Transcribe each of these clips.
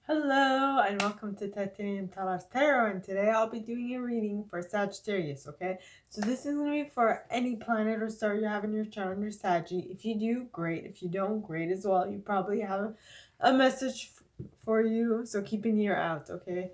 Hello and welcome to Titanium Tarot, and today I'll be doing a reading for Sagittarius, okay? So this is going to be for any planet or star you have in your chart under Saggy. If you do, great. If you don't, great as well. You probably have a message for you, so keep an ear out, okay?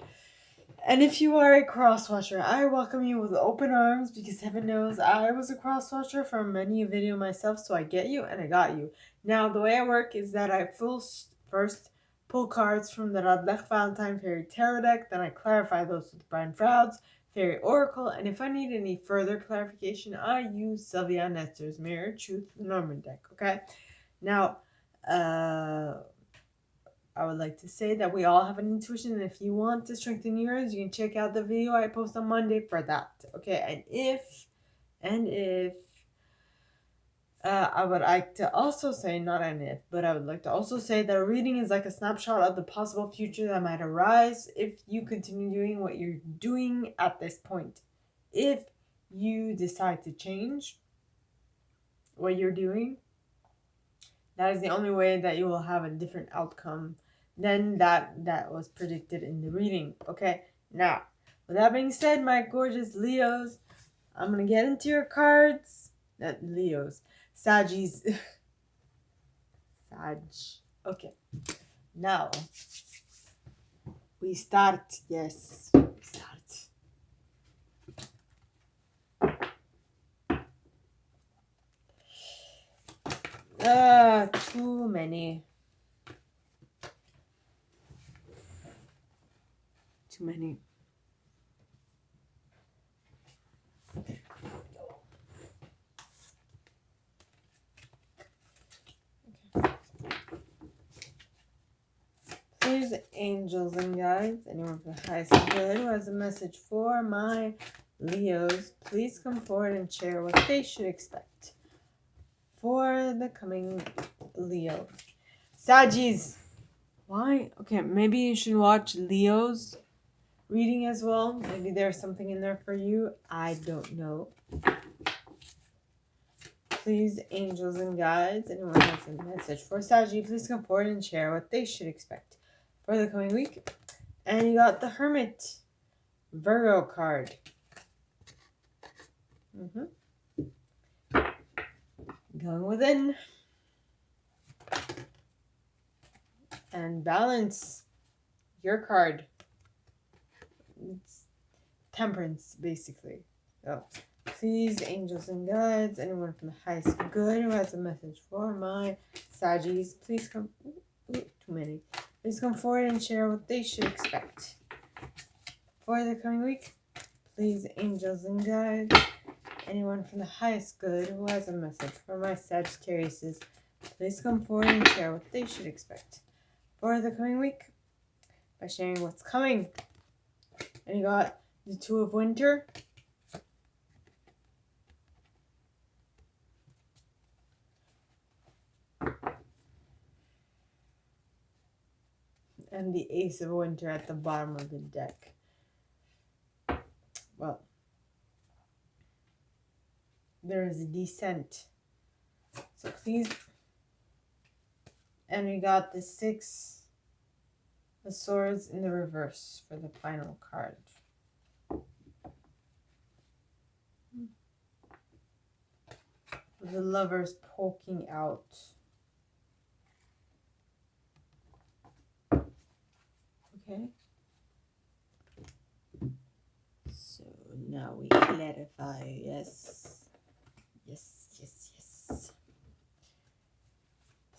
And if you are a cross-watcher, I welcome you with open arms because heaven knows I was a cross-watcher for many a video myself, so I get you and I got you. Now, the way I work is that I first pull cards from the Radlech Valentine Fairy Tarot deck, then I clarify those with Brian Froude's Fairy Oracle, and if I need any further clarification, I use Sylvia Netzer's Mirror Truth Norman deck, okay? Now, I would like to say that we all have an intuition, and if you want to strengthen yours, you can check out the video I post on Monday for that. Okay, and if I would like to also say, not an if, but I would like to also say that a reading is like a snapshot of the possible future that might arise if you continue doing what you're doing at this point. If you decide to change what you're doing, that is the only way that you will have a different outcome than that was predicted in the reading. Okay, now, with that being said, my gorgeous Leos, I'm going to get into your cards. Not Leos. Saggies. Sag. Okay, now, we start. Yes, we start. Too many. Too many. Please, angels and guides, anyone from the highest and good who has a message for my Leos, please come forward and share what they should expect for the coming Leo. Saggies! Why? Okay, maybe you should watch Leo's reading as well. Maybe there's something in there for you. I don't know. Please, angels and guides, anyone who has a message for Saggy, please come forward and share what they should expect for the coming week. And you got the Hermit Virgo card. Going within. And balance. Your card. It's Temperance, basically. So, please, angels and guides, anyone from the highest good who has a message for my Saggies, please come. Too many. Please come forward and share what they should expect for the coming week. Please, angels and guides, anyone from the highest good who has a message for my Sagittariuses, please come forward and share what they should expect for the coming week by sharing what's coming. And you got the Two of Winter. And the Ace of Winter at the bottom of the deck. Well, there is a descent. So please. And we got the Six of Swords in the reverse for the final card. The Lovers poking out. Okay. So now we clarify. Yes. Yes, yes, yes.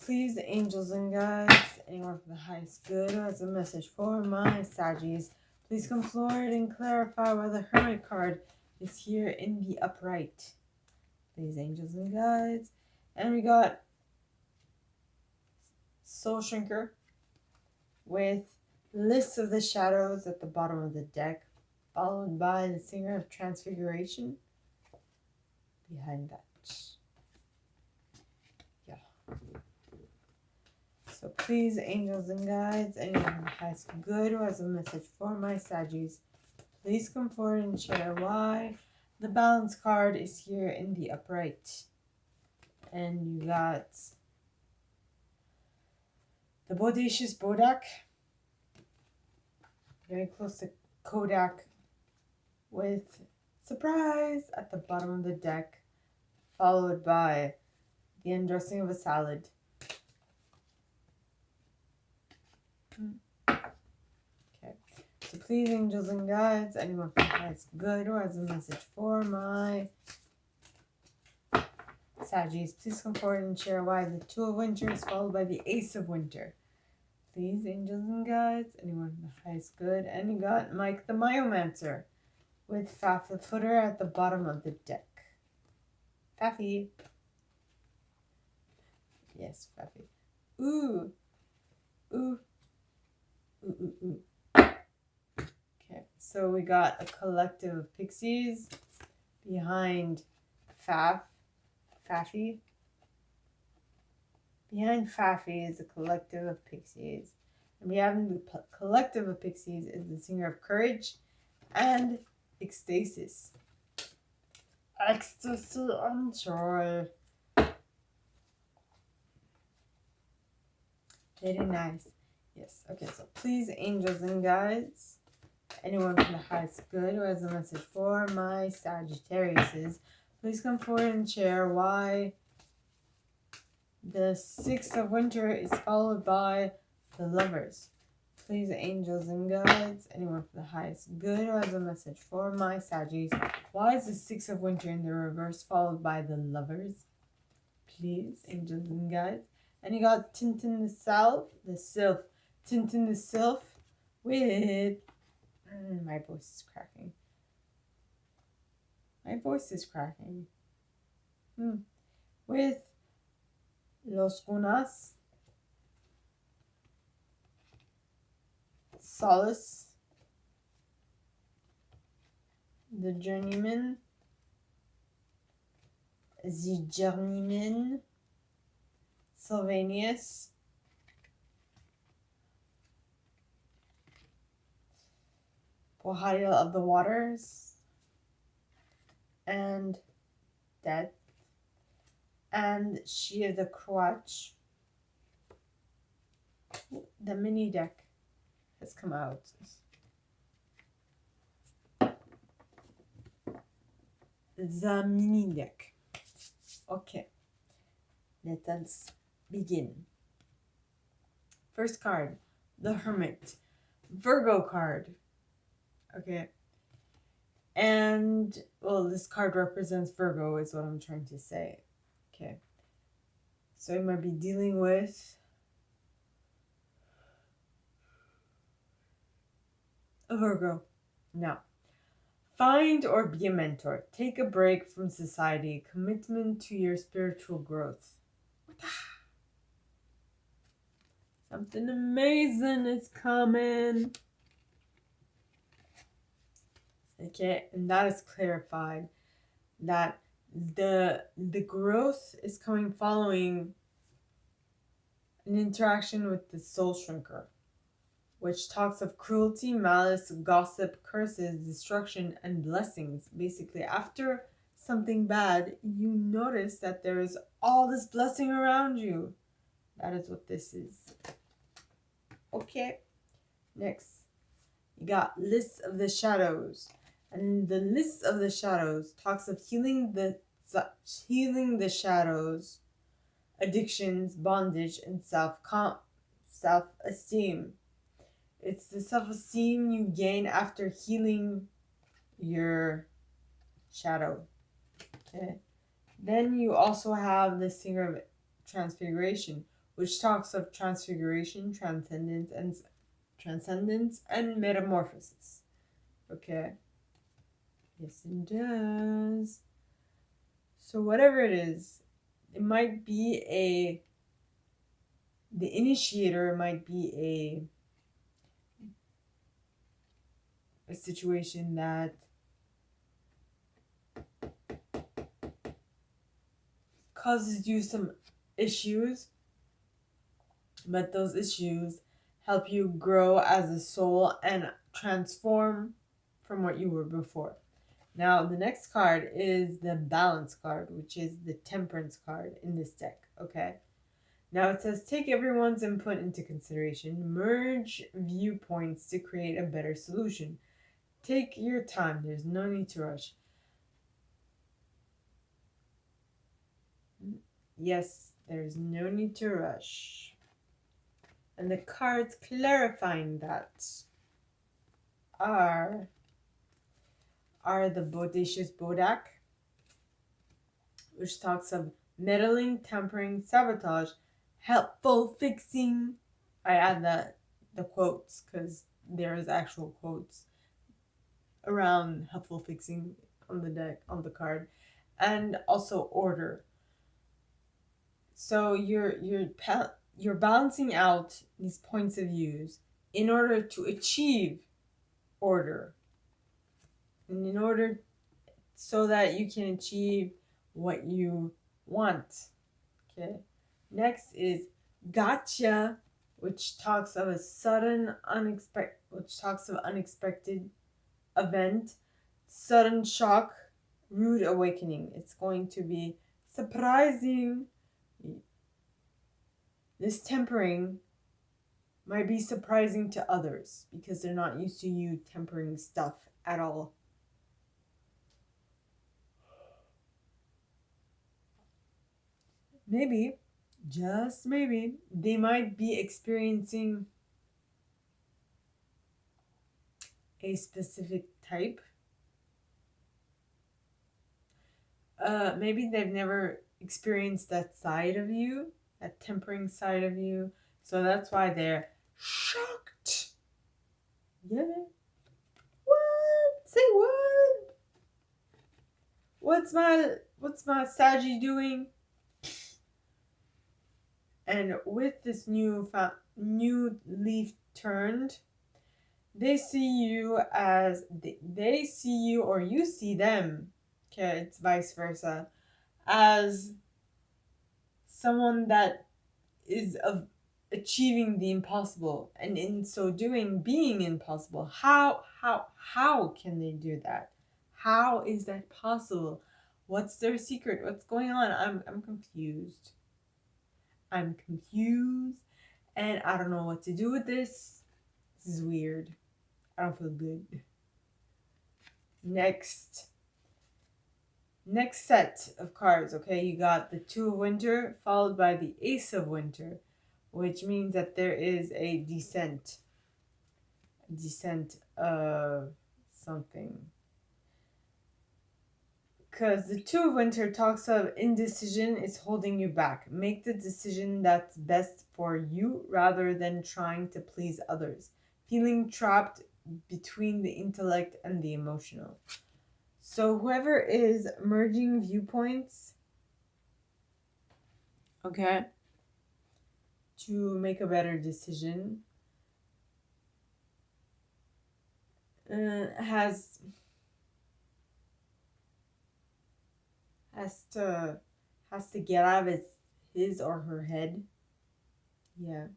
Please, angels and guides, anyone from the highest good who has a message for my Saggies, please come forward and clarify why the Hermit card is here in the upright. Please, angels and guides. And we got Soul Shrinker with List of the Shadows at the bottom of the deck, followed by the Singer of Transfiguration behind that. Yeah. So please, angels and guides, anyone who has good or has a message for my Saggies, please come forward and share why the Balance card is here in the upright. And you got the Bodacious Bodak very close to Kodak with surprise at the bottom of the deck, followed by the undressing of a salad. Okay, so please, angels and guides, anyone who has good or has a message for my Saggies, please come forward and share why the Two of Winter is followed by the Ace of Winter. Please, angels and guides, anyone who has good, and you got Mike the Myomancer with Faf the Footer at the bottom of the deck. Faffy. Yes, Faffy. Ooh. Ooh. Ooh, ooh, ooh. Okay, so we got a collective of pixies behind Faffy. Behind Faffy is a collective of pixies. And behind the collective of pixies is the singer of courage and ecstasis. Ecstasy and joy. Very nice. Yes, okay, so please, angels and guides, anyone from the highest good who has a message for my Sagittariuses, please come forward and share why the Six of Winter is followed by the Lovers. Please, angels and guides, anyone from the highest good who has a message for my Saggies, why is the Six of Winter in the reverse followed by the Lovers? Please, angels and guides. And you got Tintin the Sylph, Tintin the Sylph with, my voice is cracking. With Los Gunas, Solace, the Journeyman, Sylvanus, Bohariel of the Waters, and Death, and She of the Crotch. The mini deck has come out. The mini deck. Okay, let us begin. First card, the Hermit, Virgo card. Okay, and well, this card represents Virgo is what I'm trying to say. Okay, so you might be dealing with a Virgo. Now, find or be a mentor. Take a break from society. Commitment to your spiritual growth. Something amazing is coming. Okay, and that is clarified. That the growth is coming following an interaction with the soul shrinker, which talks of cruelty, malice, gossip, curses, destruction, and blessings. Basically, after something bad, you notice that there is all this blessing around you. That is what this is. Okay, next, you got List of the Shadows. And the List of the Shadows talks of healing the shadows, addictions, bondage, and self-esteem. It's the self-esteem you gain after healing your shadow. Okay. Then you also have the Singer of Transfiguration, which talks of transfiguration, transcendence, and metamorphosis. Okay. Yes, it does. So whatever it is, it might be the initiator might be a situation that causes you some issues, but those issues help you grow as a soul and transform from what you were before. Now, the next card is the Balance card, which is the Temperance card in this deck, okay? Now it says take everyone's input into consideration, merge viewpoints to create a better solution. Take your time, there's no need to rush. Yes, there's no need to rush. And the cards clarifying that are the Bodacious Bodak, which talks of meddling, tampering, sabotage, helpful fixing. I add the quotes because there's actual quotes around helpful fixing on the deck, on the card, and also order. So you're balancing out these points of views in order to achieve order, and in order so that you can achieve what you want. Okay. Next is gotcha, which talks of unexpected event, sudden shock, rude awakening. It's going to be surprising. This tempering might be surprising to others because they're not used to you tempering stuff at all. Maybe, just maybe, they might be experiencing a specific type. Maybe they've never experienced that side of you, that tempering side of you. So that's why they're shocked. Yeah. What? Say what? What's my Saggy doing? And with this new leaf turned, they see you as they see you, or you see them. Okay, it's vice versa, as someone that is of achieving the impossible, and in so doing being impossible. How can they do that? How is that possible? What's their secret? What's going on? I'm confused. I'm confused, and I don't know what to do with this. This is weird. I don't feel good. Next set of cards, okay? You got the Two of Winter followed by the Ace of Winter, which means that there is a descent of something. Because the Two of Winter talks of indecision is holding you back. Make the decision that's best for you rather than trying to please others. Feeling trapped between the intellect and the emotional. So whoever is merging viewpoints, okay, to make a better decision, has to get out of his or her head. Yeah.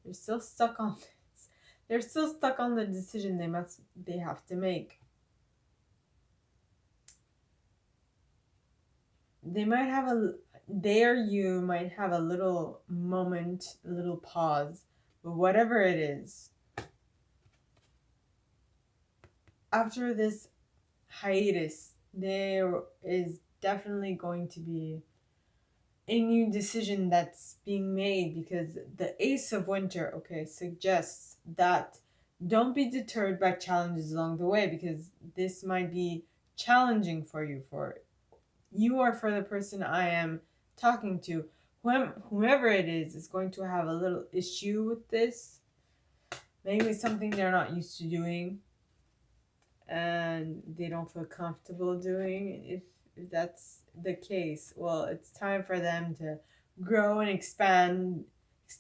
They're still stuck on this. They're still stuck on the decision they have to make. They or you might have a little moment, a little pause, but whatever it is, after this hiatus, there is definitely going to be a new decision that's being made, because the Ace of Winter, okay, suggests that don't be deterred by challenges along the way, because this might be challenging for you or for the person I am talking to. Whomever it is going to have a little issue with this. Maybe it's something they're not used to doing and they don't feel comfortable doing. If that's the case, well, it's time for them to grow and expand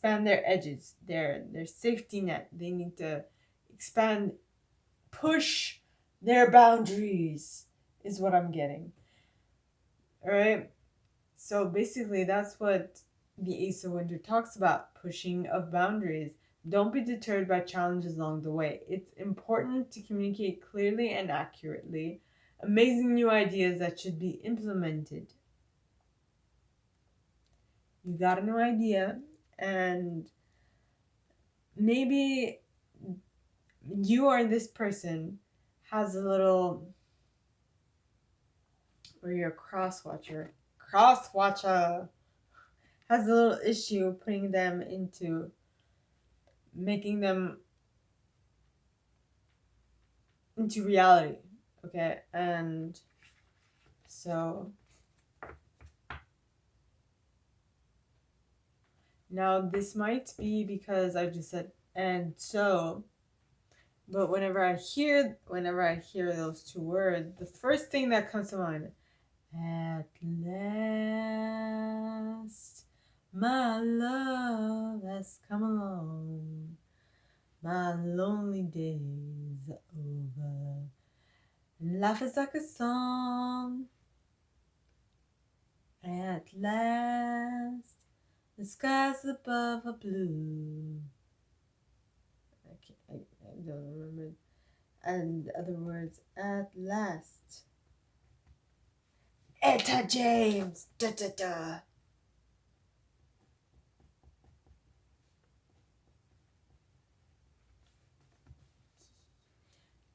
their edges, their safety net. They need to expand, push their boundaries, is what I'm getting. All right. So basically, that's what the Ace of Winter talks about, pushing of boundaries. Don't be deterred by challenges along the way. It's important to communicate clearly and accurately. Amazing new ideas that should be implemented. You got a new idea, and maybe you or this person has a little, or your cross-watcher has a little issue putting them into, making them into reality, okay? And so now this might be because I just said and so, but whenever I hear those two words, the first thing that comes to mind, at last my love has come along, my lonely days are over, and life is like a song. At last the skies above are blue. I don't remember. And other words, at last. Etta James. Da da da.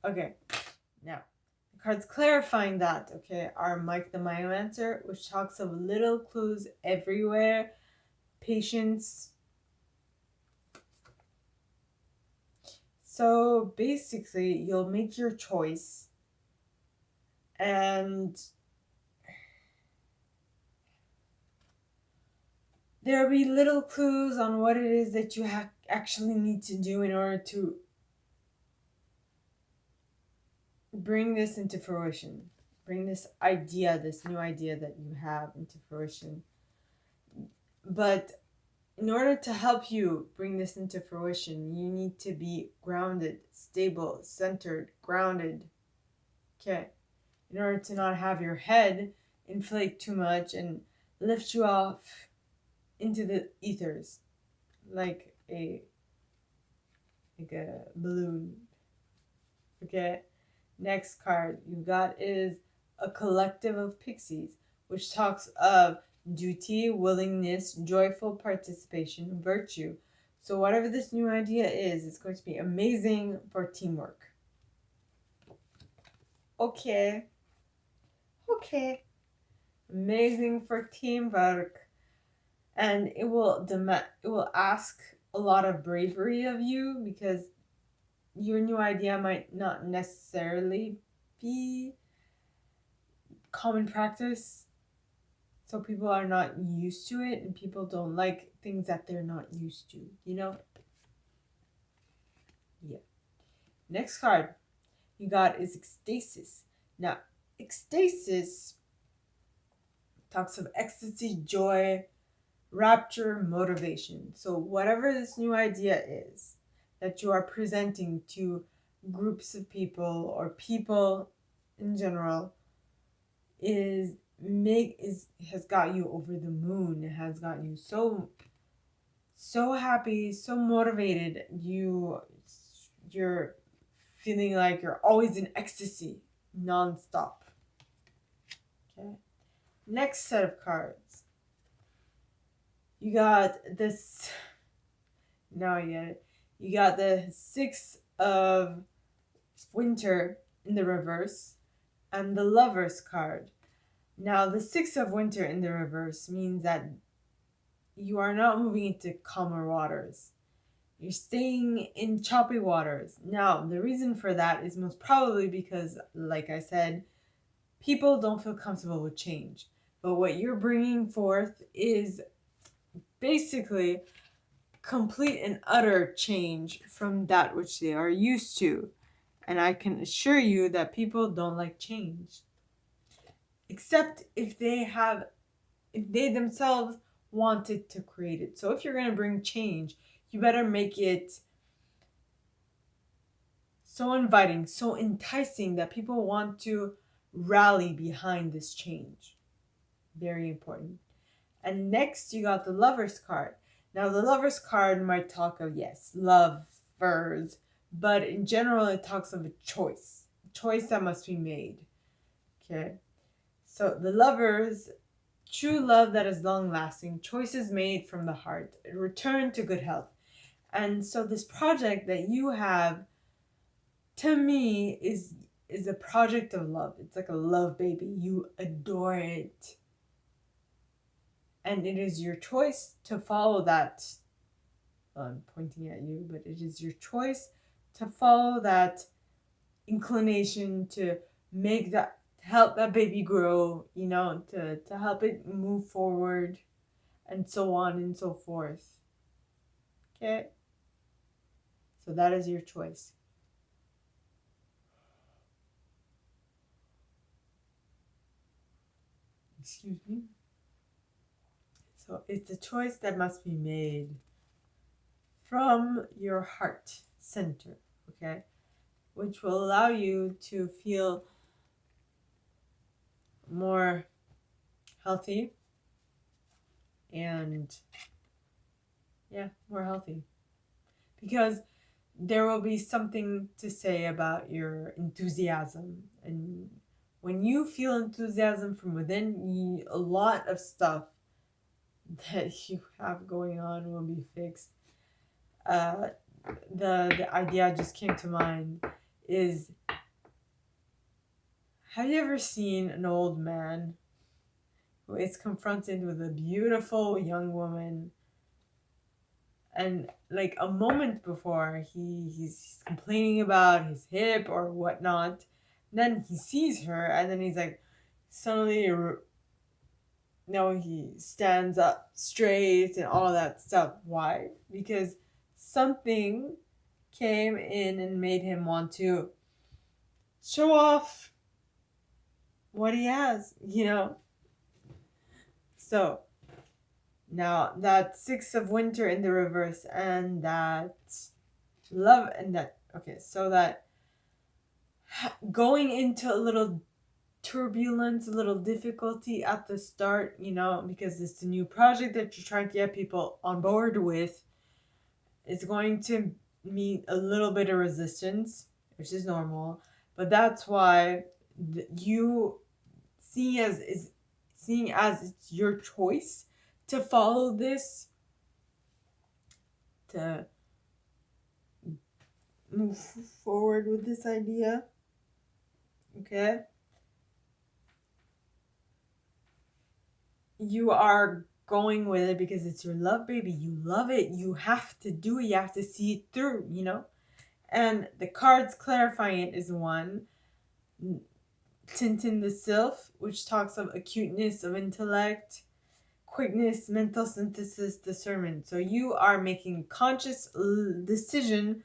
Okay, now the cards clarifying that, okay, are Mike the Myomancer, which talks of little clues everywhere, patience. So basically, you'll make your choice, and there'll be little clues on what it is that you actually need to do in order to bring this into fruition. Bring this new idea that you have into fruition. But in order to help you bring this into fruition, you need to be grounded, stable, centered, grounded. Okay. In order to not have your head inflate too much and lift you off into the ethers like a balloon. Okay. Next card you got is a collective of pixies, which talks of duty, willingness, joyful participation, virtue. So whatever this new idea is, it's going to be amazing for teamwork. Okay. Amazing for teamwork. And it will ask a lot of bravery of you, because your new idea might not necessarily be common practice. So people are not used to it, and people don't like things that they're not used to, you know? Yeah. Next card you got is ecstasis. Now, ecstasis talks of ecstasy, joy, rapture, motivation. So whatever this new idea is that you are presenting to groups of people or people in general has got you over the moon. It has got you so happy, so motivated. You're feeling like you're always in ecstasy, non-stop. Okay. Next set of cards. You got this. Now I get it. You got the Six of Winter in the reverse and the Lovers card. Now, the Six of Winter in the reverse means that you are not moving into calmer waters. You're staying in choppy waters. Now, the reason for that is most probably because, like I said, people don't feel comfortable with change. But what you're bringing forth is basically complete and utter change from that which they are used to. And I can assure you that people don't like change. Except if they themselves wanted to create it. So if you're going to bring change, you better make it so inviting, so enticing that people want to rally behind this change. Very important. And next you got the Lovers card. Now the Lovers card might talk of, yes, lovers, but in general it talks of a choice that must be made. Okay. So the Lovers true love that is long lasting, choices made from the heart, return to good health. And so this project that you have, to me, is a project of love. It's like a love baby. You adore it. And it is your choice to follow that. I'm pointing at you, but it is your choice to follow that inclination to make that, help that baby grow, to help it move forward, and so on and so forth. Okay? So that is your choice. Excuse me. So it's a choice that must be made from your heart center, okay? Which will allow you to feel more healthy and, more healthy. Because there will be something to say about your enthusiasm. And when you feel enthusiasm from within, a lot of stuff that you have going on will be fixed. The idea just came to mind is, have you ever seen an old man who is confronted with a beautiful young woman, and like a moment before he's complaining about his hip or whatnot, then he sees her and then he's like, suddenly, no, he stands up straight and all that stuff. Why? Because something came in and made him want to show off what he has, So now that Six of Winter in the reverse and that love and that, okay, so that going into a little turbulence, a little difficulty at the start, because it's a new project that you're trying to get people on board with, is going to meet a little bit of resistance, which is normal. But that's why you seeing as it's your choice to follow this, to move forward with this idea. Okay? You are going with it because it's your love baby. You love it. You have to do it. You have to see it through, And the cards clarifying it is one. Tintin the Sylph, which talks of acuteness of intellect, quickness, mental synthesis, discernment. So you are making conscious decision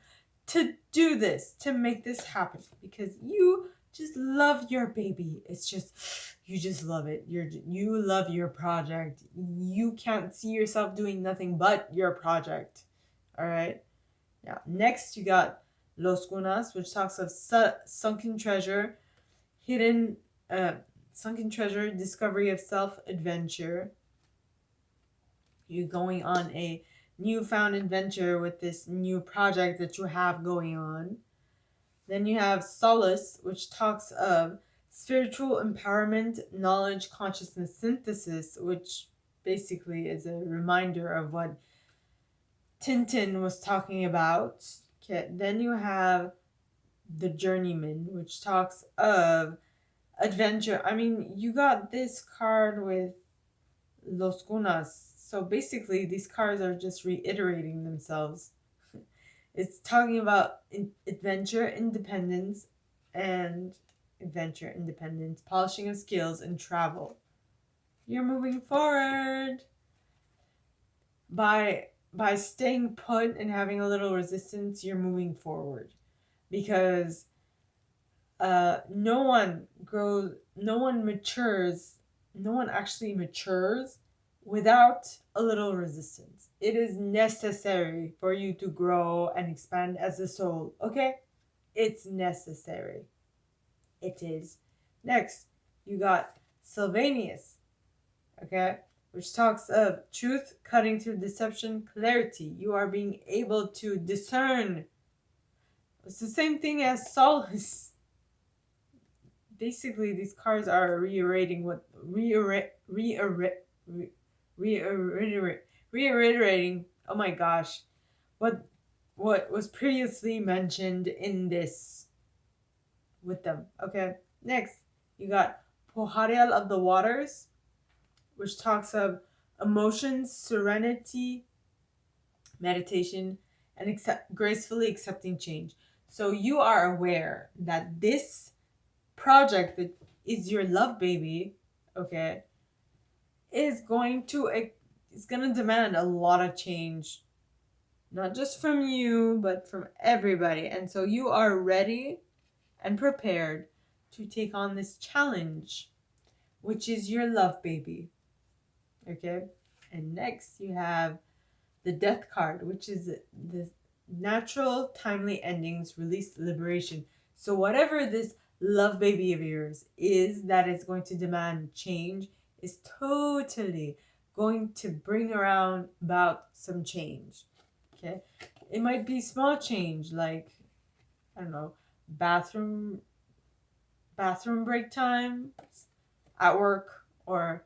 to do this, to make this happen, because you just love your baby. It's just, you just love it. You love your project. You can't see yourself doing nothing but your project. All right. Now, next you got Los Gunas, which talks of sunken treasure, hidden, sunken treasure, discovery of self, adventure. You going on a newfound adventure with this new project that you have going on. Then you have Solace, which talks of spiritual empowerment, knowledge, consciousness synthesis, which basically is a reminder of what Tintin was talking about. Okay, then you have the Journeyman, which talks of adventure. I mean, you got this card with Los Gunas. So basically, these cards are just reiterating themselves. It's talking about adventure, independence, polishing of skills, and travel. You're moving forward. By staying put and having a little resistance, you're moving forward. Because no one actually matures without a little resistance. It is necessary for you to grow and expand as a soul, okay? It's necessary. It is. Next, you got Sylvanus, okay? Which talks of truth cutting through deception, clarity. You are being able to discern. It's the same thing as Solace. basically these cards are reiterating what reiterating. Oh my gosh, what was previously mentioned in this with them. Okay, next you got Poharial of the Waters, which talks of emotions, serenity, meditation, and gracefully accepting change. So you are aware that this project that is your love baby, okay, is going to demand a lot of change, not just from you but from everybody. And so you are ready and prepared to take on this challenge, which is your love baby. Okay? And next you have the Death card, which is the natural, timely endings, release, liberation. So, whatever this love baby of yours is that is going to demand change is totally going to bring around about some change. Okay? It might be small change, like, I don't know, bathroom break time at work, or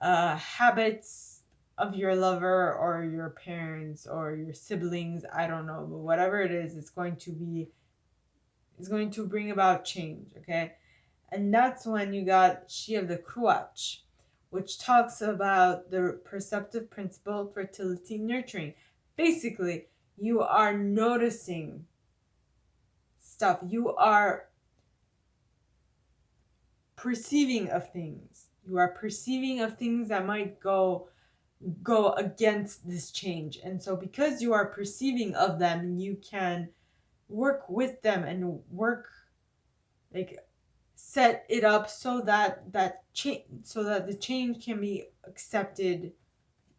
habits of your lover or your parents or your siblings. I don't know, but whatever it is, it's going to bring about change. Okay, and that's when you got She of the Cruach, which talks about the perceptive principle, fertility, nurturing. Basically, you are noticing stuff. You are perceiving of things. You are perceiving of things that might go against this change. And so because you are perceiving of them, you can work with them and work, like, set it up so that the change can be accepted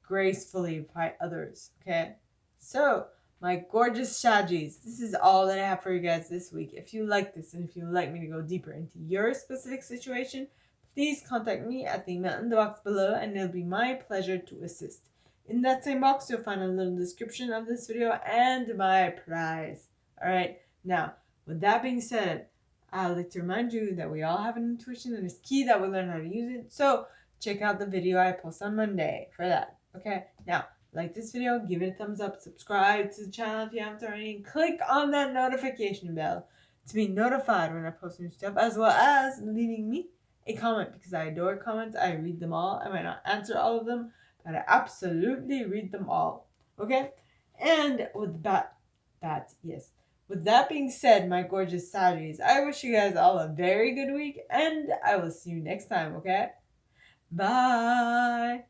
gracefully by others. Okay, so my gorgeous Shaggies, this is all that I have for you guys this week. If you like this and if you'd like me to go deeper into your specific situation, please contact me at the email in the box below, and it'll be my pleasure to assist. In that same box, you'll find a little description of this video and my prize. Alright, now, with that being said, I'd like to remind you that we all have an intuition and it's key that we learn how to use it. So, check out the video I post on Monday for that. Okay, now, like this video, give it a thumbs up, subscribe to the channel if you haven't already, and click on that notification bell to be notified when I post new stuff, as well as leaving me a comment, because I adore comments. I read them all. I might not answer all of them, but I absolutely read them all. Okay? And with with that being said, my gorgeous Saggies, I wish you guys all a very good week, and I will see you next time, okay? Bye!